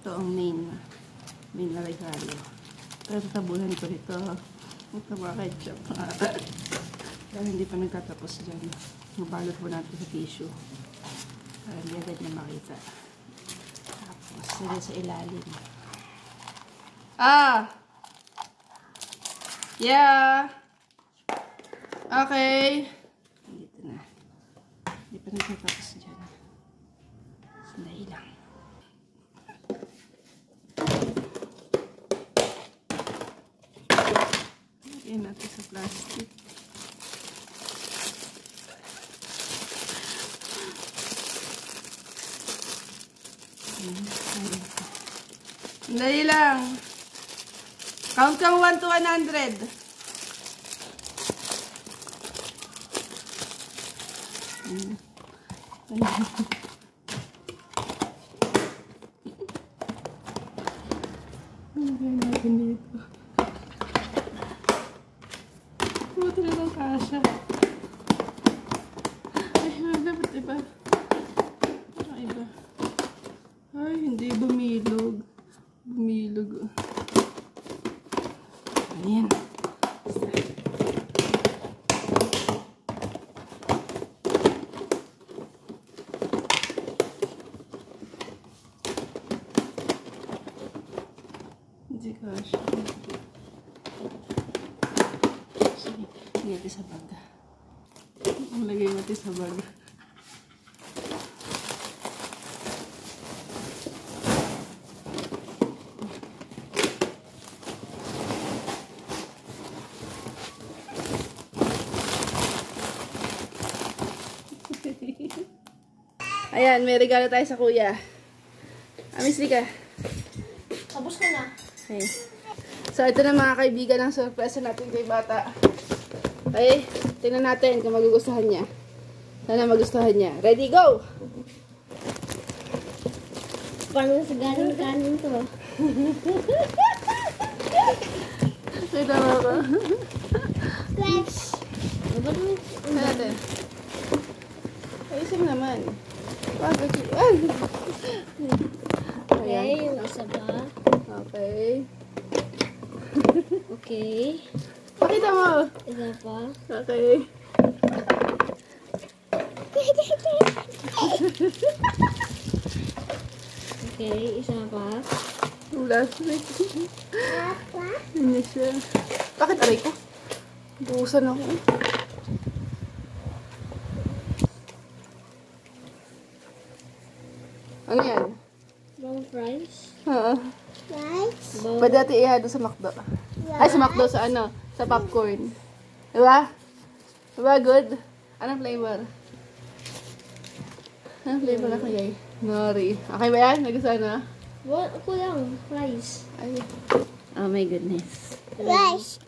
Ito ang main na regalo. Pero tabunan ko nito. Ito mga ketchup. Dahil hindi pa nagtatapos dyan. Mabalot po natin sa tissue. Para hindi agad na makita. Tapos, sila sa ilalim. Yeah! Okay. Dito na. Hindi pa nagtatapos dyan. Sandali lang. Lagyan natin sa plastic. Sandali lang. Count kang 1 to 100. Lagyan natin dito. Buti na lang kasha. Ay, dapat iba. Parang iba. Ay, hindi bumilog. Bumilog. Ayan. Hindi kasha. Sige, lagay natin sa bag. Lagay natin sa bag. Ayan, may regalo tayo sa kuya. Amis, di ka. Tapos ka na. Okay. So, ito na mga kaibigan ang surprise natin kay bata. Okay, tingnan natin kung magugustuhan niya. Sana magustuhan niya. Ready, go! Parang sa galing-galing to. Ay, tama ba? Flash! Ba't mo? Tingnan natin. Ayusin mo naman. Wag, ay! Okay, yung isa ba? Okay. Okay. Pakita mo! Isa pa? Okay. Okay, isa pa? Last week. Hindi siya. Bakit aray ko? Buusan ako. Ano yan? Bang fries? Ha? Fries? Pwede natin ihado sa McDo. Ay, sa McDo, sa ano? Sa popcorn. Diba? Diba, good? Anong flavor? Anong flavor na kaya? Nori. Okay ba yan? Nagustuhan na? What? Ako lang. Fries. Ay. Oh my goodness. Fries.